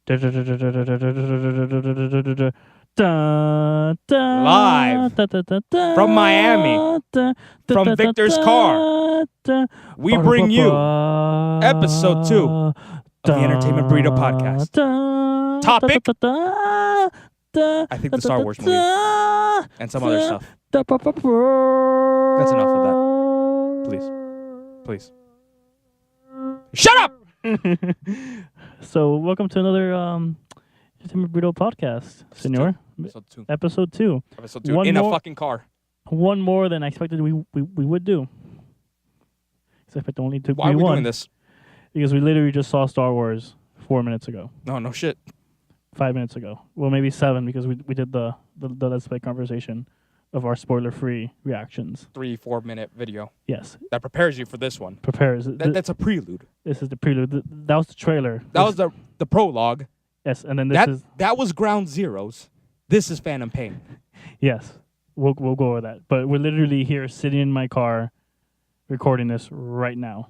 Live from Miami, from Victor's car, we bring you episode 2 of the Entertainment Burrito Podcast. Topic? I think the Star Wars movie and some other stuff. That's enough of that. Please. Shut up! So, welcome to another Entertainment Burrito Podcast, Senor. Episode 2. Episode 2 in a fucking car. One more than I expected we would do. Except it only took Why are we one. doing this? Because we literally just saw Star Wars 4 minutes ago. No shit. 5 minutes ago. Well, maybe 7 because we did the Let's Play conversation of our spoiler-free reactions. 3-4 minute video. Yes. That prepares you for this one. Prepares. That's a prelude. This is the prelude. That was the trailer. That was the prologue. Yes, and then this is... That was Ground Zeroes. This is Phantom Pain. Yes. We'll go over that. But we're literally here sitting in my car recording this right now.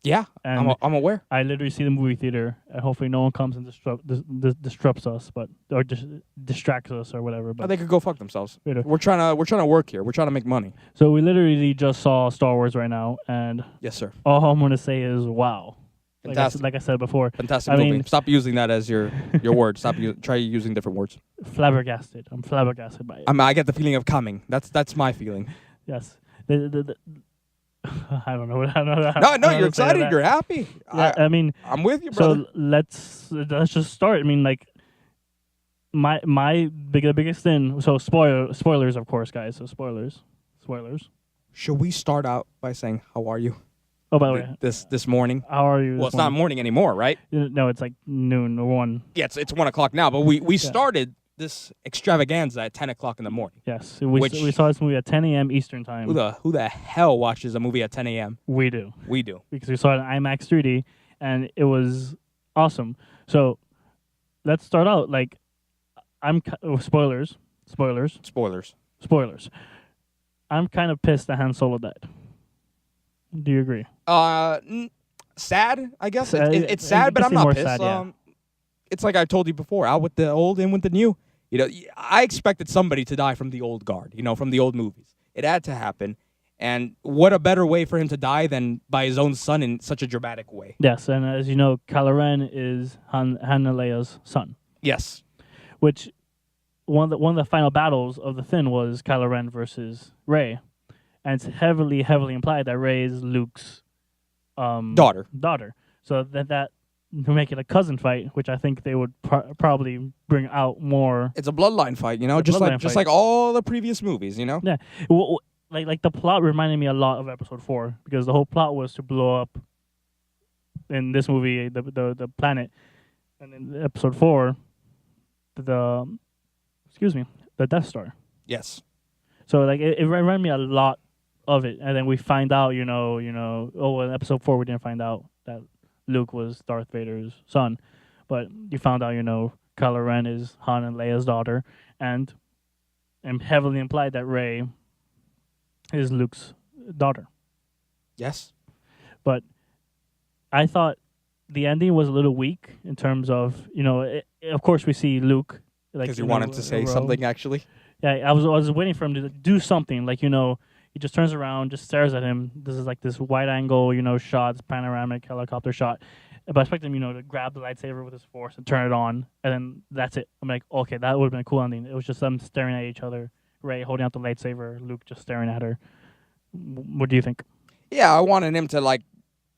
Yeah, and I'm aware. I literally see the movie theater, and hopefully no one comes and disrupts us, or distracts us or whatever. But they could go fuck themselves. Later. We're trying to work here. We're trying to make money. So we literally just saw Star Wars right now, and yes, sir. All I'm gonna say is wow. Fantastic. Like I said before. Fantastic movie. Mean, stop using that as your word. Try using different words. Flabbergasted. I'm flabbergasted by it. I get the feeling of coming. That's my feeling. Yes. I don't know. No, you're excited. You're happy. Yeah, I'm with you, brother. So let's just start. I mean, like my biggest thing. So spoilers, of course, guys. So spoilers. Should we start out by saying how are you? Oh, by the way, this morning. How are you? Well, it's not morning anymore, right? No, it's like noon or 1. Yeah, it's 1 o'clock now. But we started this extravaganza at 10 o'clock in the morning. Yes, we saw this movie at 10 a.m. Eastern time. Who the hell watches a movie at 10 a.m.? We do. Because we saw it in IMAX 3D, and it was awesome. So let's start out. Like, spoilers. I'm kind of pissed that Han Solo died. Do you agree? Sad, I guess. It's sad, but I'm not pissed. Sad, yeah. It's like I told you before, out with the old, in with the new. You know, I expected somebody to die from the old guard, from the old movies. It had to happen. And what a better way for him to die than by his own son in such a dramatic way. Yes, and as you know, Kylo Ren is Han and Leia's son. Yes. Which, one of the final battles of the Thin was Kylo Ren versus Rey. And it's heavily implied that Rey is Luke's daughter. So that to make it a cousin fight, which I think they would probably bring out more. It's a bloodline fight, just like all the previous movies, Yeah, well, like the plot reminded me a lot of Episode 4 because the whole plot was to blow up in this movie the planet, and in Episode 4, the Death Star. Yes. So like it reminded me a lot of it, and then we find out, in Episode 4 we didn't find out that Luke was Darth Vader's son, but you found out, Kylo Ren is Han and Leia's daughter, and heavily implied that Rey is Luke's daughter. Yes. But I thought the ending was a little weak in terms of, of course we see Luke. Because you wanted to say something, actually? Yeah, I was waiting for him to do something, like, he just turns around, just stares at him. This is like this wide angle, shots, panoramic helicopter shot. But I expect him, to grab the lightsaber with his force and turn it on, and then that's it. I'm like, okay, that would have been a cool ending. It was just them staring at each other, Rey holding out the lightsaber, Luke just staring at her. What do you think? Yeah, I wanted him to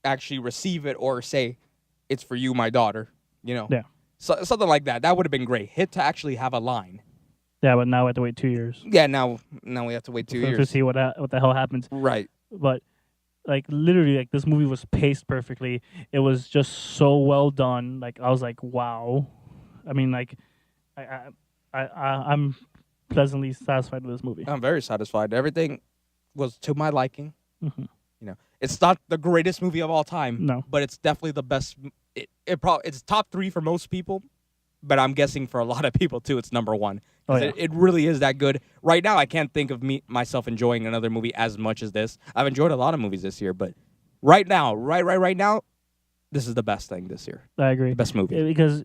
actually receive it or say, "It's for you, my daughter." Yeah. So, something like that. That would have been great. Hit to actually have a line. Yeah, but now we have to wait 2 years. Yeah, now we have to wait 2 years to see what the hell happens. Right. But literally, this movie was paced perfectly. It was just so well done. I was like, wow. I mean, I'm pleasantly satisfied with this movie. I'm very satisfied. Everything was to my liking. Mm-hmm. It's not the greatest movie of all time. No, but it's definitely the best. It's top 3 for most people. But I'm guessing for a lot of people, too, it's number 1. Oh, yeah. It really is that good. Right now, I can't think of myself enjoying another movie as much as this. I've enjoyed a lot of movies this year, but right now, this is the best thing this year. I agree. The best movie. Because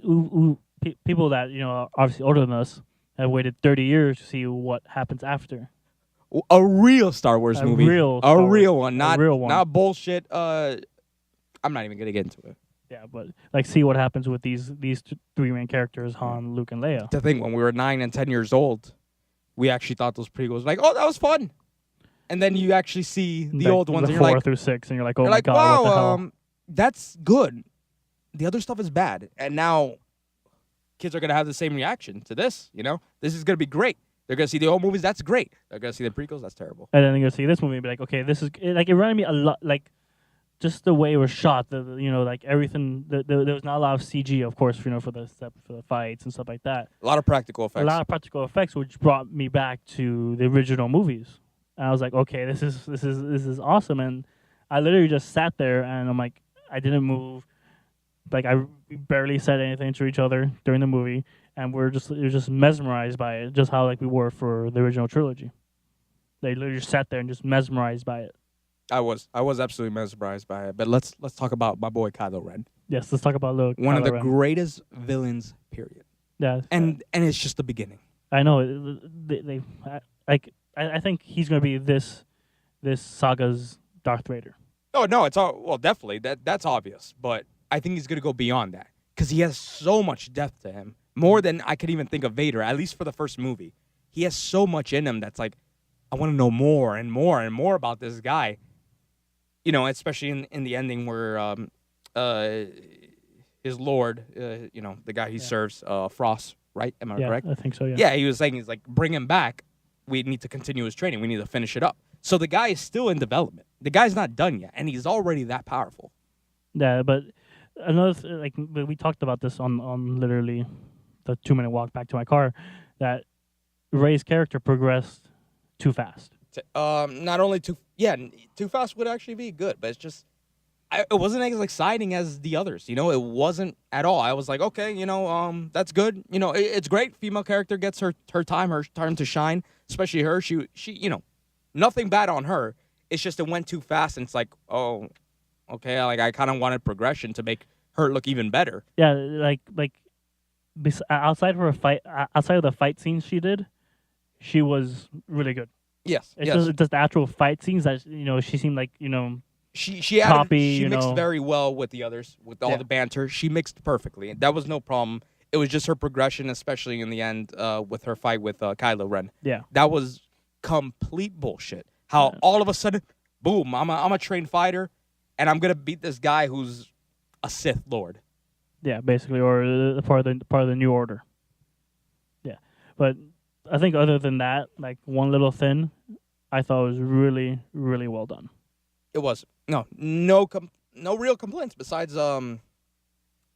people that are obviously older than us have waited 30 years to see what happens after. A real Star Wars movie. A real one, not bullshit. I'm not even gonna get into it. Yeah, but like see what happens with these three main characters, Han, Luke, and Leia. The thing, when we were 9 and 10 years old, we actually thought those prequels like, oh, that was fun. And then you actually see the old ones, and you're 4 through 6, and you're like, oh my god, wow, what the hell? That's good. The other stuff is bad, and now kids are gonna have the same reaction to this. This is gonna be great. They're gonna see the old movies. That's great. They're gonna see the prequels. That's terrible. And then they're gonna see this movie and be like, okay, this is like it reminded me a lot, like just the way it was shot. Like everything. There was not a lot of CG, of course, for the fights and stuff like that. A lot of practical effects. A lot of practical effects, which brought me back to the original movies. And I was like, okay, this is awesome. And I literally just sat there, and I'm like, I didn't move. Like we barely said anything to each other during the movie, and we were just mesmerized by it, just how like we were for the original trilogy. They literally just sat there and just mesmerized by it. I was absolutely mesmerized by it. But let's talk about my boy Kylo Ren. Yes, let's talk about Luke. One of the greatest villains, period. Yeah, and it's just the beginning. I know. I think he's gonna be this saga's Darth Vader. Oh no, it's all well, definitely that's obvious, but I think he's gonna go beyond that because he has so much depth to him, more than I could even think of Vader. At least for the first movie, he has so much in him that's like, I want to know more and more and more about this guy. Especially in the ending where his lord, the guy he serves, Frost, right? Am I correct? I think so. Yeah. Yeah, he was saying he's like, bring him back. We need to continue his training. We need to finish it up. So the guy is still in development. The guy's not done yet, and he's already that powerful. Yeah, but another we talked about this on literally the 2-minute walk back to my car, that Rey's character progressed too fast. Not only too fast would actually be good, but it's just it wasn't as exciting as the others. It wasn't at all. I was like, okay, that's good. It's great. Female character gets her time to shine. Especially her. She nothing bad on her. It's just it went too fast, and it's like, oh, okay. Like I kind of wanted progression to make her look even better. Yeah, outside of the fight scenes she did, she was really good. Yes, it's just the actual fight scenes that she seemed like she mixed very well with the others with all the banter. She mixed perfectly. That was no problem. It was just her progression, especially in the end with her fight with Kylo Ren. Yeah, that was complete bullshit. How all of a sudden, boom! I'm a trained fighter, and I'm gonna beat this guy who's a Sith Lord. Yeah, basically, or part of the New Order. Yeah, but I think other than that, like one little thing, I thought was really, really well done. It was no real complaints besides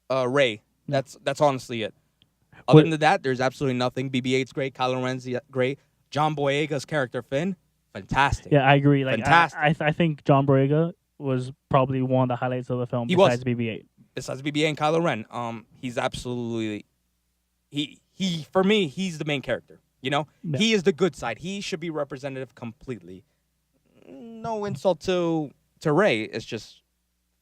Rey. That's honestly it. Other than that, there's absolutely nothing. BB-8's great. Kylo Ren's great. John Boyega's character Finn, fantastic. Yeah, I agree. Like fantastic. I think John Boyega was probably one of the highlights of the film. Besides BB-8. Besides BB-8 and Kylo Ren, he's absolutely he for me, he's the main character. He is the good side. He should be representative completely. No insult to Rey. It's just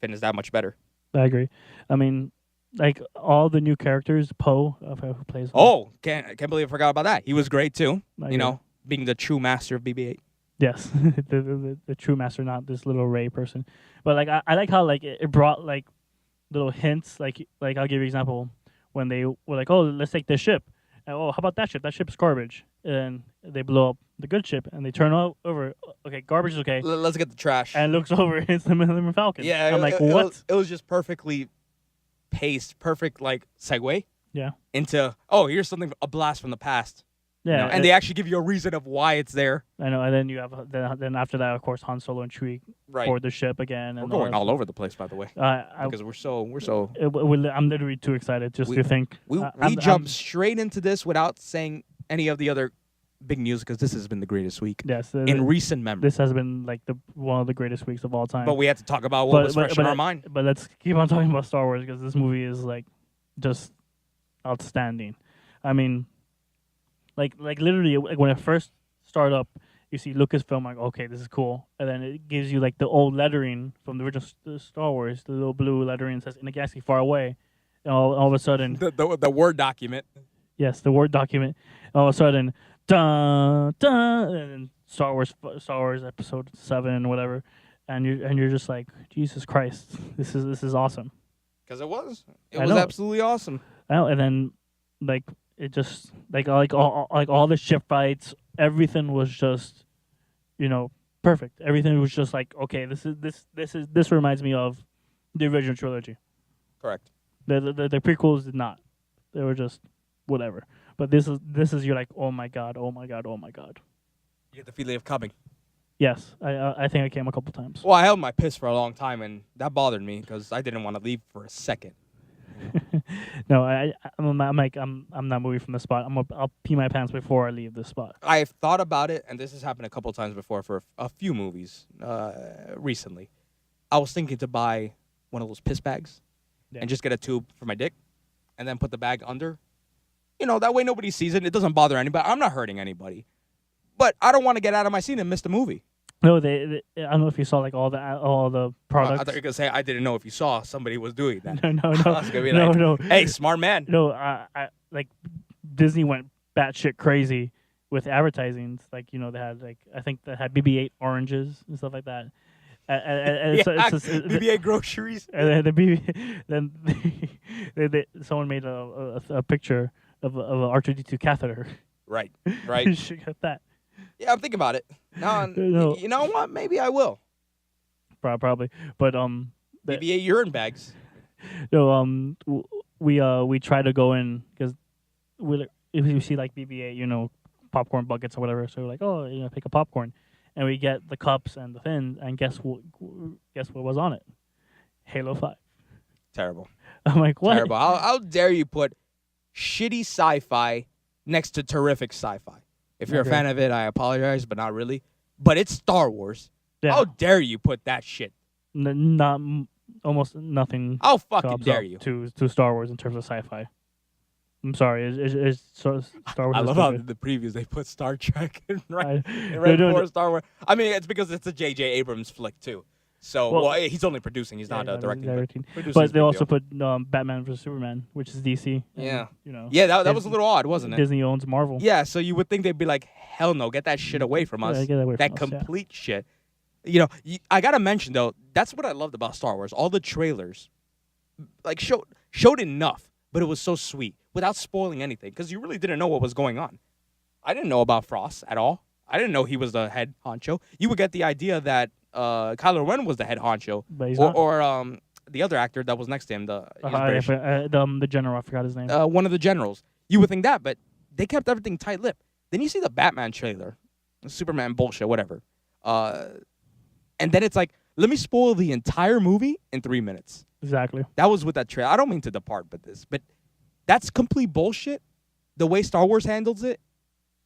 Finn is that much better. I agree. I mean, like all the new characters, Poe, who plays. Oh, can't believe I forgot about that. He was great too. Being the true master of BB-8. Yes, the true master, not this little Rey person. But like I like how like it brought like little hints. Like I'll give you an example when they were like, oh, let's take this ship. And, oh, how about that ship? That ship's garbage. And they blow up the good ship, and they turn over. Okay, garbage is okay. Let's get the trash. And looks over, it's the Millennium Falcon. Yeah, I'm like, what? It was just perfectly paced, perfect like segue. Yeah. Into here's something, a blast from the past. Yeah, and they actually give you a reason of why it's there. I know, and then you have then after that, of course, Han Solo and Chewie board the ship again. And we're going all over the place, by the way, because we're so. I'm literally too excited to think. We jumped straight into this without saying any of the other big news because this has been the greatest week. Yes, in recent memory. This has been like one of the greatest weeks of all time. But we had to talk about what was fresh in our mind. But let's keep on talking about Star Wars because this movie is like just outstanding. I mean. Like literally, when it first started up, You see Lucasfilm, like, okay, this is cool. And then it gives you like the old lettering from the original Star Wars, the little blue lettering says "In a galaxy far away." And all of a sudden, the Word document. yes, the Word document. All of a sudden, dun dun, and then Star Wars Episode 7, whatever, and you're just like, Jesus Christ, this is awesome. Because it was absolutely awesome. I know, and then like it just like all the ship fights, everything was just, perfect. Everything was just like, okay, this reminds me of the original trilogy. Correct. The prequels did not. They were just whatever. But this is you're like, oh my god, oh my god, oh my god. You get the feeling of coming. Yes, I think I came a couple times. Well, I held my piss for a long time, and that bothered me because I didn't want to leave for a second. No, I'm not moving from the spot. I'll pee my pants before I leave this spot. I've thought about it, and this has happened a couple times before for a few movies recently. I was thinking to buy one of those piss bags and just get a tube for my dick and then put the bag under. That way nobody sees it. It doesn't bother anybody. I'm not hurting anybody. But I don't want to get out of my seat and miss the movie. No, they I don't know if you saw like all the products. I thought you were going to say, I didn't know if you saw somebody was doing that. No. I was going to be like, hey, smart man. No, I like Disney went batshit crazy with advertising. Like, they had I think they had BB-8 oranges and stuff like that. And BB-8 groceries. And then someone made a picture of a R2-D2 catheter. Right. You should get that. Yeah, I'm thinking about it. No. You know what? Maybe I will. Probably, but BB-8 urine bags. No, we try to go in because if you see like BB-8, popcorn buckets or whatever. So we're like, oh, pick a popcorn, and we get the cups and the fins, and guess what was on it? Halo 5. Terrible. I'm like, what? Terrible. How dare you put shitty sci-fi next to terrific sci-fi? If you're a fan of it, I apologize, but not really. But it's Star Wars. Yeah. How dare you put that shit? Not almost nothing. How fucking dare you? To Star Wars in terms of sci-fi. I'm sorry. It's Star Wars. I love how in the previews they put Star Trek right before Star Wars. I mean, it's because it's a J.J. Abrams flick too. So he's only producing. He's not directing. But they also put Batman vs Superman, which is DC. Yeah. Yeah, that was a little odd, wasn't it? Disney owns Marvel. Yeah, so you would think they'd be like, hell no, get that shit away from us. That complete shit. I gotta mention though, that's what I loved about Star Wars. All the trailers, like showed enough, but it was so sweet without spoiling anything because you really didn't know what was going on. I didn't know about Frost at all. I didn't know he was the head honcho. You would get the idea that Kylo Ren was the head honcho, or the other actor that was next to him, the general. I forgot his name. One of the generals. You would think that, but they kept everything tight-lipped. Then you see the Batman trailer, Superman bullshit, whatever, and then it's like, let me spoil the entire movie in 3 minutes. Exactly. That was with that trailer. I don't mean to depart, but that's complete bullshit. The way Star Wars handles it.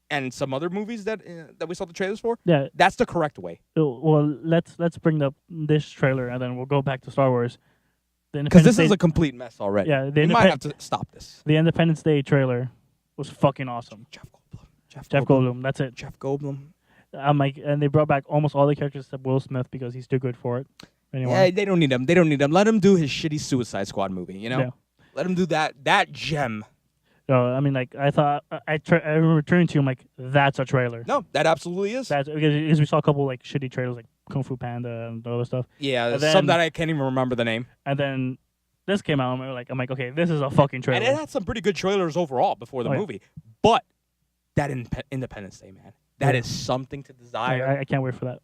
And some other movies that we saw the trailers for, that's the correct way. Well, let's bring up this trailer and then we'll go back to Star Wars. Because this is a complete mess already. Yeah, we might have to stop this. The Independence Day trailer was fucking awesome. Jeff Goldblum. That's it. Jeff Goldblum. I'm like, and they brought back almost all the characters except Will Smith because he's too good for it. Anyway. Yeah, they don't need him. Let him do his shitty Suicide Squad movie. Yeah. Let him do that gem. So, I mean, like, I thought, I remember turning to you, I'm like, that's a trailer. No, that absolutely is. Because we saw a couple, like, shitty trailers, like Kung Fu Panda and other stuff. Yeah, some that I can't even remember the name. And then this came out, and I'm like, okay, this is a fucking trailer. And it had some pretty good trailers overall before the movie. But that Independence Day, man, that is something to desire. I can't wait for that.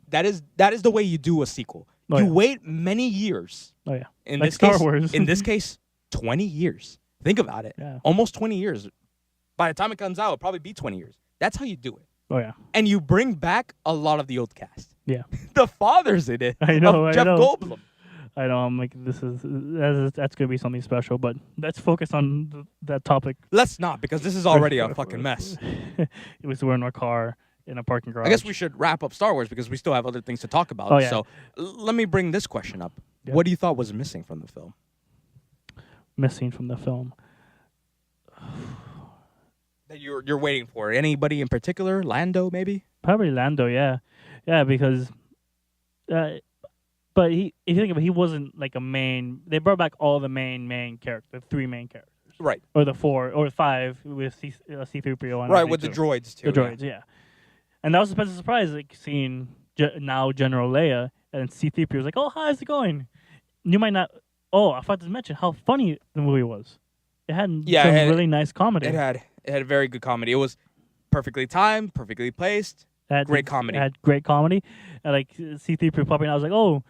That is the way you do a sequel. You wait many years. Oh, yeah. In like this Star case, Wars. In this case, 20 years. Think about it. Yeah. Almost 20 years. By the time it comes out, it'll probably be 20 years. That's how you do it. Oh, yeah. And you bring back a lot of the old cast. Yeah. The father's in it. I know. Jeff Goldblum. I know. I'm like, that's going to be something special. But let's focus on that topic. Let's not, because this is already a fucking mess. We're in our car in a parking garage. I guess we should wrap up Star Wars because we still have other things to talk about. Oh, yeah. So let me bring this question up. Yep. What do you thought was missing from the film? Missing from the film. that you're waiting for? Anybody in particular? Lando, maybe? Probably Lando, yeah, because, but if you think of it, he wasn't like a main. They brought back all the main characters, 3 main characters, Right. or the 4 or 5 with C-3PO and Right, with R2D2. the droids too. The droids, yeah. And that was a pleasant surprise, like seeing now General Leia and C-3PO was like, "Oh, how's it going?" You might not. Oh, I forgot to mention how funny the movie was. It had some really nice comedy. It had very good comedy. It was perfectly timed, perfectly placed. Great comedy. It had great comedy. And like C-3PO popping out, I was like, "Oh,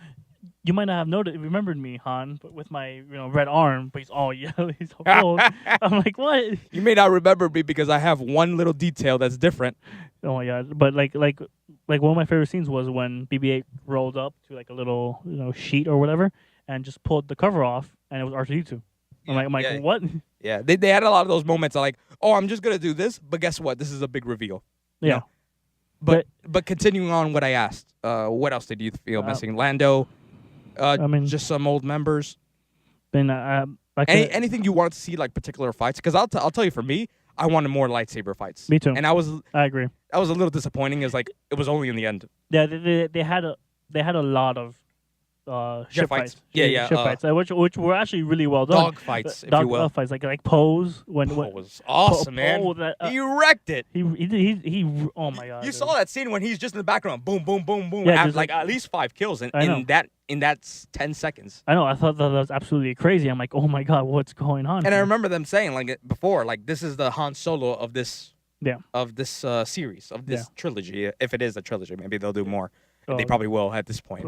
you might not have remembered me, Han, but with my red arm, but he's all yellow, he's all cold." I'm like, "What?" You may not remember me because I have one little detail that's different. Oh my god! But like one of my favorite scenes was when BB-8 rolled up to like a little sheet or whatever and just pulled the cover off, and it was R2D2. I'm like, what? Yeah, they had a lot of those moments. Like, oh, I'm just gonna do this, but guess what? This is a big reveal. Yeah. But continuing on what I asked, what else did you feel missing? Lando. Just some old members. Then anything you wanted to see, like particular fights? Because I'll tell you, for me, I wanted more lightsaber fights. Me too. And I agree. That was a little disappointing. Is like it was only in the end. Yeah, they had a lot of ship fights. Ship fights, which were actually really well done. Dog fights, if you will. Dog fights, like Pose when was awesome, man. He wrecked it. He oh my god. You saw that scene when he's just in the background, boom, boom, boom, boom. Yeah, at least 5 kills in that 10 seconds. I know. I thought that was absolutely crazy. I'm like, oh my god, what's going on? And I remember them saying like before, like this is the Han Solo of this. Yeah. Of this series, of this trilogy, if it is a trilogy, maybe they'll do more. They probably will at this point.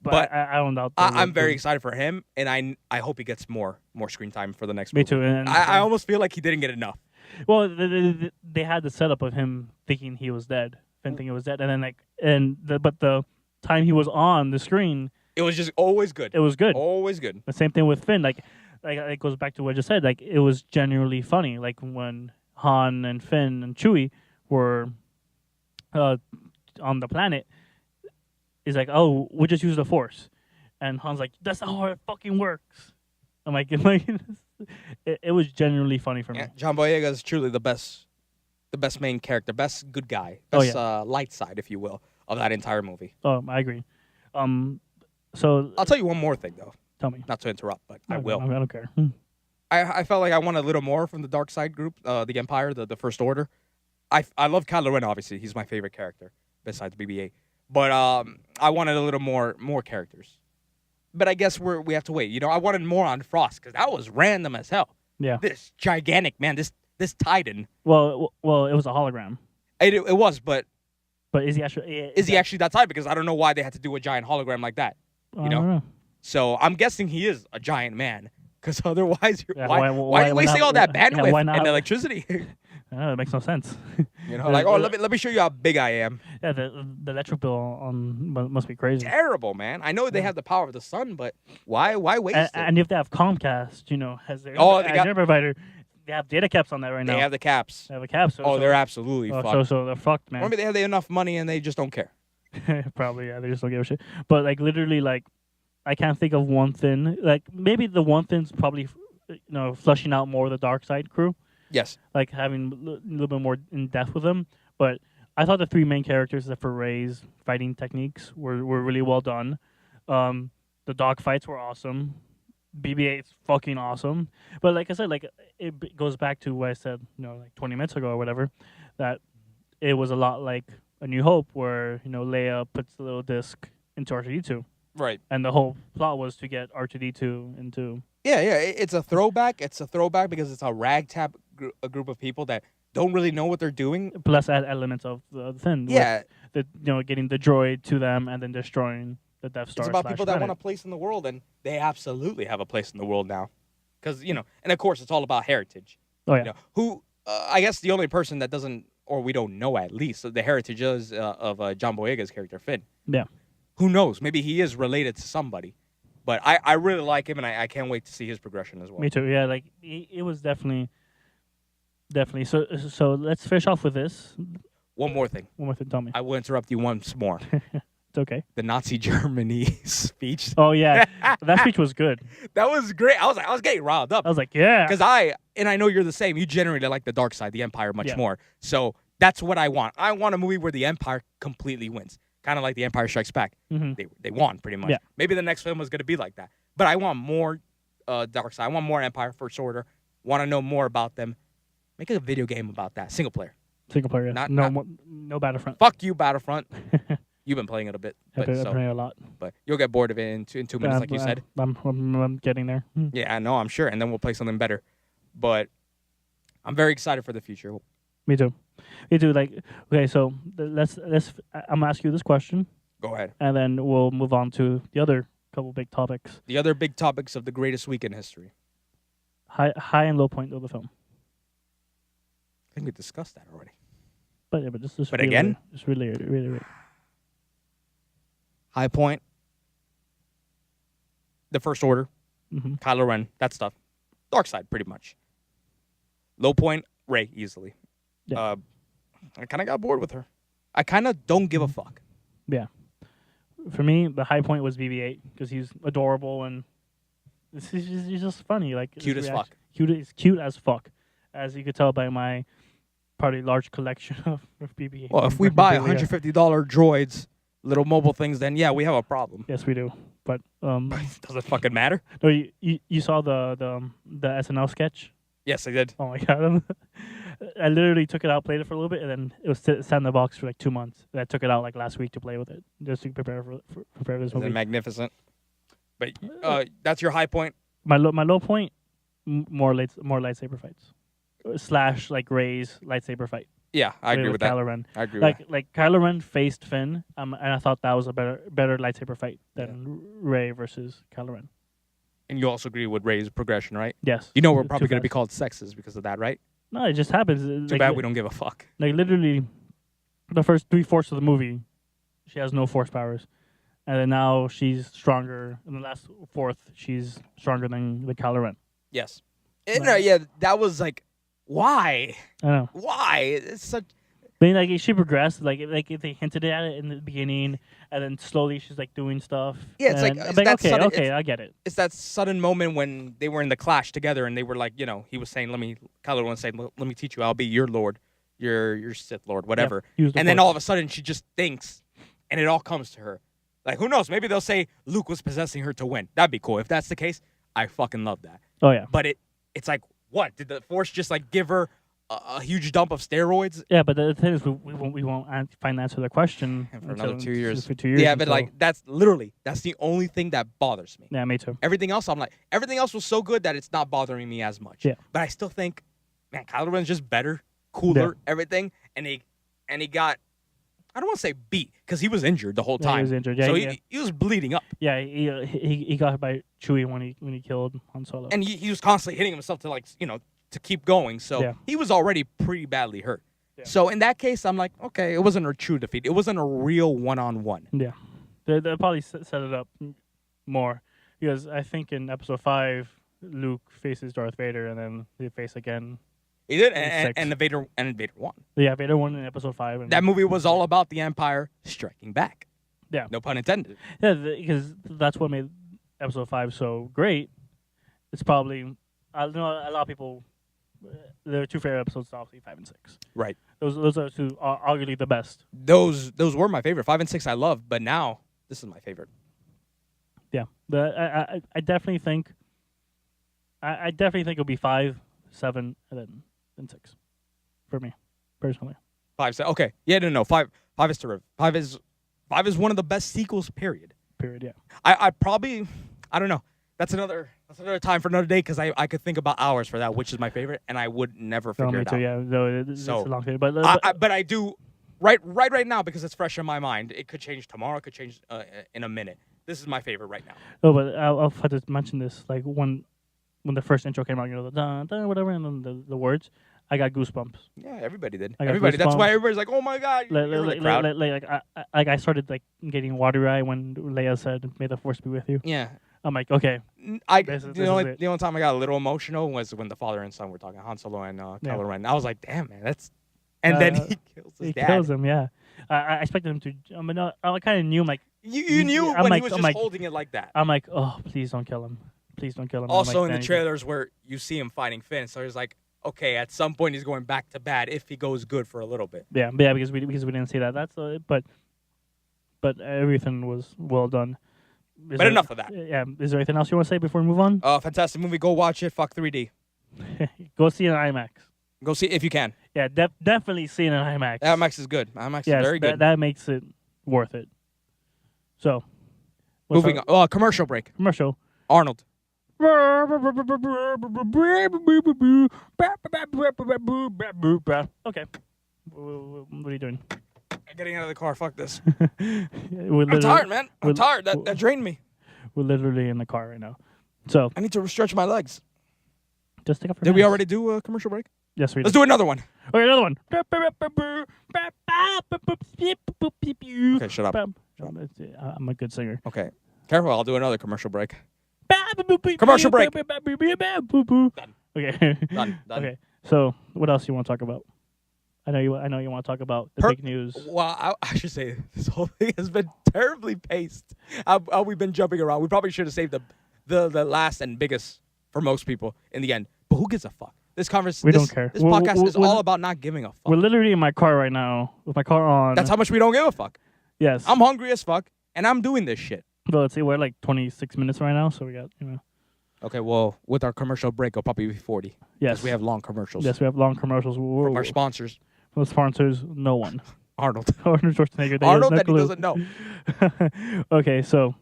But I don't doubt. I'm very excited for him, and I hope he gets more screen time for the next movie. Me too. And I almost feel like he didn't get enough. Well, they had the setup of him thinking he was dead, Finn thinking he was dead, and then but the time he was on the screen, it was just always good. It was good. Always good. The same thing with Finn. Like it goes back to what I just said. Like it was genuinely funny. Like when Han and Finn and Chewie were on the planet. He's like, "Oh, we'll just use the Force," and Han's like, "That's not how it fucking works." I'm like, it was genuinely funny for me. Yeah, John Boyega is truly the best main character, best good guy, best light side, if you will, of that entire movie. Oh, I agree. So I'll tell you one more thing though. Tell me. Not to interrupt, but I will. I don't care. I felt like I wanted a little more from the dark side group, the Empire, the First Order. I love Kylo Ren, obviously. He's my favorite character besides BB-8. But I wanted a little more characters. But I guess we have to wait. I wanted more on Frost because that was random as hell. Yeah. This gigantic man, this Titan. Well, it was a hologram. It was, but is he actually? Is he actually that Titan? Because I don't know why they had to do a giant hologram like that. I don't know. So I'm guessing he is a giant man. Because otherwise, why are you wasting all that bandwidth and electricity? It makes no sense. Let me show you how big I am. Yeah, the electric bill must be crazy. Terrible, man. I know they have the power of the sun, but why waste it? And if they have Comcast, as their internet provider, they have data caps on that right now. They have the caps. They have the caps. They're absolutely fucked. So they're fucked, man. Maybe they have enough money and they just don't care. Probably, yeah. They just don't give a shit. But literally, I can't think of one thing. Maybe the one thing's probably, flushing out more of the dark side crew. Yes. Like having a little bit more in depth with them. But I thought the 3 main characters, except for Rey's fighting techniques, were really well done. The dog fights were awesome. BB-8's fucking awesome. But like I said, it goes back to what I said, 20 minutes ago or whatever, that it was a lot like A New Hope, where Leia puts the little disc into R2D2. Right. And the whole plot was to get R2D2 into... Yeah. It's a throwback. It's a throwback because it's a ragtag a group of people that don't really know what they're doing. Plus add elements of the thing. Yeah. Getting the droid to them and then destroying the Death Star. It's about people that want a place in the world, and they absolutely have a place in the world now. Because, and of course, it's all about heritage. Oh, yeah. I guess the only person that doesn't, or we don't know at least, the heritage is of John Boyega's character, Finn. Yeah. Who knows? Maybe he is related to somebody. But I really like him, and I can't wait to see his progression as well. Me too. Yeah, it was definitely. So let's finish off with this. One more thing. Tell me. I will interrupt you once more. It's okay. The Nazi Germany speech. Oh yeah, that speech was good. That was great. I was getting riled up. I was like, yeah. Because I know you're the same. You generally like the dark side, the Empire, much more. So that's what I want. I want a movie where the Empire completely wins. Kind of like The Empire Strikes Back. Mm-hmm. They won, pretty much. Yeah. Maybe the next film was going to be like that. But I want more dark side. I want more Empire, First Order. Want to know more about them. Make a video game about that. Single player. Single player. No Battlefront. Fuck you, Battlefront. You've been playing it a bit. I've been playing a lot. But you'll get bored of it in 2 minutes, like you said. I'm getting there. Yeah, I know, I'm sure. And then we'll play something better. But I'm very excited for the future. Me too. Like, okay, so let's. I'm gonna ask you this question. Go ahead. And then we'll move on to the other couple big topics. The other big topics of the greatest week in history. High and low point of the film. I think we discussed that already. But just but again, just really. High point. The First Order. Mm-hmm. Kylo Ren. That stuff. Dark side, pretty much. Low point. Rey, easily. Yeah. I kind of got bored with her. I kind of don't give a fuck. Yeah. For me, the high point was BB-8 because he's adorable and he's just funny. Like cute as fuck. He's cute as fuck, as you could tell by my probably large collection of BB-8. Well, if we buy $150 droids, little mobile things, then yeah, we have a problem. Yes, we do. But does it fucking matter? No, you saw the SNL sketch? Yes, I did. Oh my god. I literally took it out, played it for a little bit, and then it was sat in the box for like 2 months. And I took it out like last week to play with it, just to prepare for this movie. Magnificent. But that's your high point. My low point, more lightsaber fights, / like Rey's lightsaber fight. Yeah, I agree with that. Kylo Ren. I agree. Like Kylo Ren faced Finn, and I thought that was a better lightsaber fight than Rey versus Kylo Ren. And you also agree with Rey's progression, right? Yes. You know we're probably going to be called sexist because of that, right? No, it just happens. Too bad we don't give a fuck. Like literally, the first 3/4 of the movie, she has no force powers, and then now she's stronger. In the last fourth, she's stronger than the Kylo Ren. Yes. And, yeah, that was like, why? I know. Why? It's such. I mean, like she progressed. Like if they hinted at it in the beginning, and then slowly she's like doing stuff. Yeah, it's okay, I get it. It's that sudden moment when they were in the clash together, and they were like, he was saying, Kylo was saying, let me teach you. I'll be your Lord, your Sith Lord, whatever. Yeah, and then all of a sudden, she just thinks, and it all comes to her. Like, who knows? Maybe they'll say Luke was possessing her to win. That'd be cool. If that's the case, I fucking love that. Oh yeah. But it's like, what? Did the Force just like give her a huge dump of steroids? Yeah, but the thing is, we won't find the answer to the question for another 2 years. For 2 years. Yeah, but like that's the only thing that bothers me. Yeah, me too. Everything else, I'm like, everything else was so good that it's not bothering me as much. Yeah. But I still think, man, Kylo Ren's just better, cooler, everything, and he got, I don't want to say beat because he was injured the whole time. He was injured. Yeah, so he was bleeding up. Yeah, he got hit by Chewie when he killed Han Solo. And he was constantly hitting himself to to keep going. So he was already pretty badly hurt. Yeah. So in that case, I'm like, okay, it wasn't a true defeat. It wasn't a real one-on-one. Yeah. They probably set it up more. Because I think in Episode 5, Luke faces Darth Vader, and then they face again. He did, and Vader won. Yeah, Vader won in Episode 5. That movie was all about the Empire striking back. Yeah. No pun intended. Yeah, because that's what made Episode 5 so great. It's probably, I know a lot of people, there are two favorite episodes, obviously 5 and 6. Right. Those are two arguably the best. Those were my favorite. 5 and 6 I love, but now this is my favorite. Yeah, I definitely think it'll be 5, 7, and then 6 for me personally. 5, 6. Okay. Yeah, no. 5 is terrific. 5 is one of the best sequels. Period. Yeah. I probably, I don't know. That's another time for another day because I could think about hours for that, which is my favorite, and I would never figure it out. Yeah, no, it's a long day, but I do right now because it's fresh in my mind. It could change tomorrow. It could change in a minute. This is my favorite right now. Oh, but I'll have to mention this. Like when the first intro came out, the dun, dun, whatever, and then the words, I got goosebumps. Yeah, everybody did. Everybody. That's why everybody's like, "Oh my god!" I started like getting watery eye when Leia said, "May the Force be with you." Yeah. I'm like, okay. The only time I got a little emotional was when the father and son were talking, Han Solo and Kylo Ren. I was like, damn, man, that's. And then he kills his dad. Kills him, yeah. I expected him to. I mean, I kind of knew him. Like You knew I'm when like- he was I'm just like- holding it like that. I'm like, oh, please don't kill him. Please don't kill him. I'm Also, like, in the "Thank you." trailers where you see him fighting Finn, so he's like, okay, at some point he's going back to bad if he goes good for a little bit. Yeah, because we didn't see that. That's but everything was well done. But enough of that. Yeah. Is there anything else you want to say before we move on? Fantastic movie. Go watch it. Fuck 3D. Go see it in IMAX. Go see it if you can. Yeah, definitely see it in IMAX. IMAX is good. IMAX Yes, is very good. That makes it worth it. So, Moving on. Commercial break. Commercial. Arnold. Okay. What are you doing? I'm getting out of the car. Fuck this. We're I'm tired, man. I'm we're- tired. That drained me. We're literally in the car right now. So, I need to stretch my legs. just take off your Did we mask. already do a commercial break? Yes, we Let's did. do another one. Okay, another one. Okay, shut up. I'm a good singer. Okay. Careful, I'll do another commercial break. Commercial break. Okay. Done. Okay. So, what else you want to talk about? I know you want to talk about the big news. Well, I should say this whole thing has been terribly paced. How we've been jumping around. We probably should have saved the last and biggest for most people in the end. But who gives a fuck? This conversation. We don't care. This podcast is all about not giving a fuck. We're literally in my car right now with my car on. That's how much we don't give a fuck. Yes. I'm hungry as fuck, and I'm doing this shit. But let's see, we're at like 26 minutes right now, so we got Okay, well, with our commercial break, it'll probably be 40. Yes. Because we have long commercials. Yes, we have long commercials. From our sponsors. From the sponsors, no one. Arnold. Arnold Schwarzenegger. Arnold no that he clue. doesn't know. Okay, so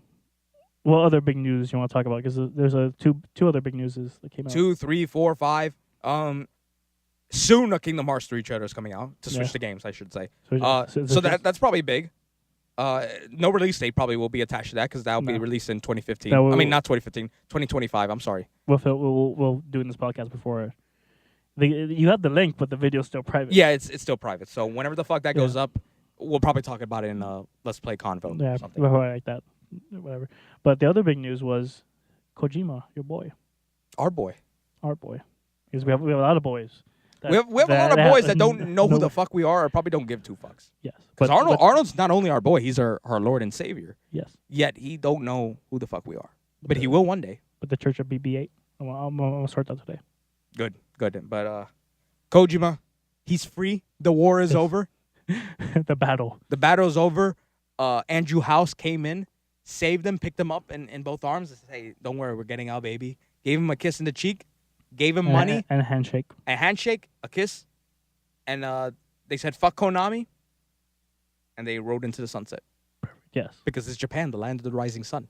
what other big news you want to talk about? Because there's two other big newses that came out. 2, 3, 4, 5. Soon a Kingdom Hearts 3 trailer is coming out to switch Yeah. the games, I should say. So That's probably big. No release date probably will be attached to that because that'll be No. released in 2015. No, I mean, not 2015, 2025. I'm sorry. we'll do it in this podcast before. You have the link, but the video's still private. Yeah, it's still private. So whenever the fuck that Yeah. goes up, we'll probably talk about it in Let's Play Convo Yeah, or something. before I like that, whatever. But the other big news was Kojima, your boy, Our boy. our boy, because we have a lot of boys. We have a lot of boys that don't know who the fuck we are or probably don't give two fucks. Yes, Because Arnold's not only our boy, he's our Lord and Savior. Yes, Yet he don't know who the fuck we are. But he will one day. but the Church of BB-8. I'm gonna start that today. Good. But Kojima, he's free. The war is Yes. over. The battle. The battle's over. Andrew House came in, saved him, picked him up in both arms and said, hey, don't worry, we're getting out, baby. Gave him a kiss in the cheek, gave him money, and a handshake. a handshake, a kiss, and they said, fuck Konami, and they rode into the sunset. Yes. Because it's Japan, the land of the rising sun.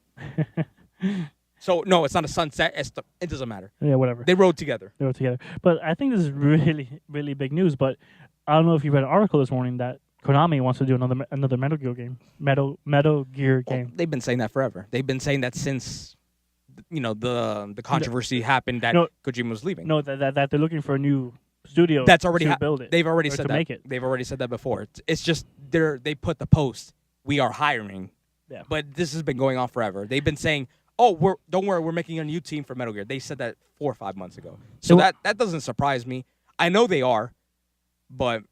So, no, it's not a sunset. It doesn't matter. Yeah, whatever. They rode together. They were together. But I think this is really, really big news. But I don't know if you read an article this morning that Konami wants to do another Metal Gear game. Metal Gear game. Well, they've been saying that forever. They've been saying that since, the controversy happened that Kojima was leaving. No, that they're looking for a new studio. That's already to build it. They've already or said to that. make it. They've already said that before. It's just they put the post. We are hiring. Yeah. But this has been going on forever. They've been saying, "Oh, don't worry, we're making a new team for Metal Gear." They said that 4 or 5 months ago. So that doesn't surprise me. I know they are, but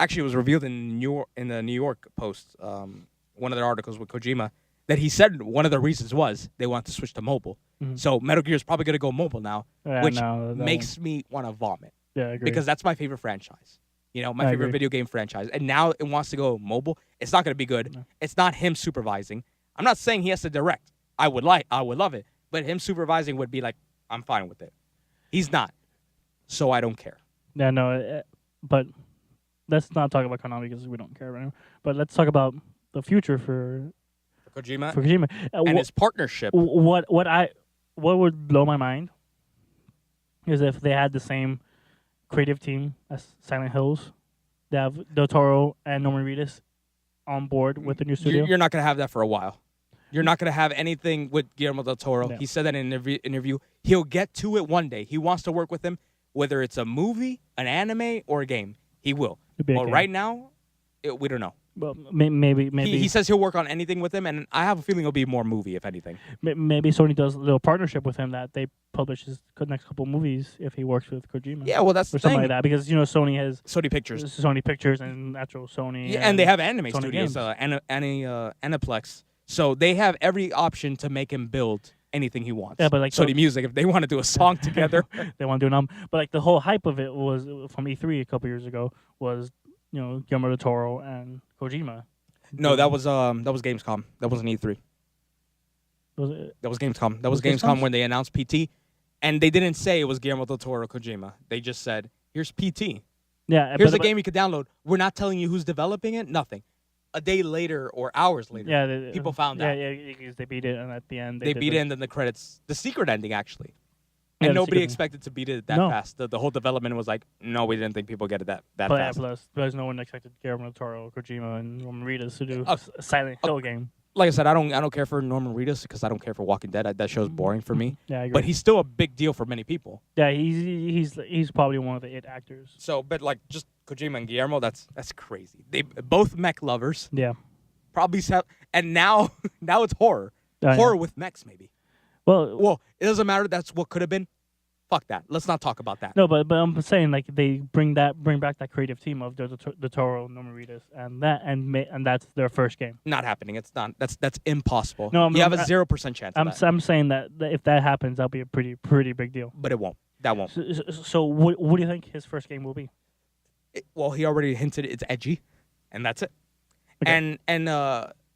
actually, it was revealed in the New York Post, one of their articles with Kojima, that he said one of the reasons was they want to switch to mobile. Mm-hmm. So Metal Gear is probably going to go mobile now, which that makes me want to vomit. Yeah, I agree. Because that's my favorite franchise. My I favorite agree. video game franchise. And now it wants to go mobile. It's not going to be good. No. It's not him supervising. I'm not saying he has to direct. I would love it. But him supervising would be like, I'm fine with it. He's not. So I don't care. Yeah, no, but let's not talk about Konami because we don't care right now. But let's talk about the future for Kojima Kojima. and his partnership. What would blow my mind is if they had the same creative team as Silent Hills. They have Del Toro and Norman Reedus on board with the new studio. You're not going to have that for a while. You're not going to have anything with Guillermo del Toro. Yeah. He said that in an interview. He'll get to it one day. He wants to work with him, whether it's a movie, an anime, or a game. He will. It'd be a But game. right now, we don't know. Well, maybe He says he'll work on anything with him, and I have a feeling it'll be more movie, if anything. maybe Sony does a little partnership with him that they publish his next couple movies if he works with Kojima. Yeah, well, that's or the something thing. like that, because Sony has Sony Pictures. Sony Pictures and actual Sony. Yeah, and they have anime Sony studios, games. Aniplex. So they have every option to make him build anything he wants. Yeah, but like Sony Music, if they want to do a song together. they want to do an but like the whole hype of it was from E3 a couple years ago was Guillermo del Toro and Kojima. No, that was Gamescom. That wasn't E3. Was it? That was Gamescom. That was Was Gamescom Gamescom? when they announced PT, and they didn't say it was Guillermo del Toro or Kojima. They just said, "Here's PT. Yeah, Here's but, a game you could download. We're not telling you who's developing it. Nothing." A day later or hours later, Yeah, people found out. Yeah, because they beat it, and at the end They did beat the- it, and then the credits, the secret ending actually, Yeah, and the nobody secret expected to beat it that No. fast. The whole development was like, no, we didn't think people get it that But yeah, fast. plus no one expected Guillermo del Toro, Kojima, and Norman Reedus to do Uh, a Silent Hill game. Like I said, I don't care for Norman Reedus because I don't care for Walking Dead. That show's boring for me. Yeah, I agree. But he's still a big deal for many people. yeah, he's probably one of the 8 actors. So, but like just Kojima and Guillermo, that's crazy. They both mech lovers. Yeah. Probably and now it's horror. Yeah. Horror with mechs, maybe. Well, Well, it doesn't matter. That's what could have been. Fuck that. Let's not talk about that. no, but I'm saying like they bring back that creative team of the Toro, Norman Reedus, and that's their first game. Not happening. It's not. That's impossible. No, you have a 0% chance. Of that. I'm saying that if that happens, that'll be a pretty big deal. But it won't. That won't. So what do you think his first game will be? Well, he already hinted it's edgy, and that's it. Okay. And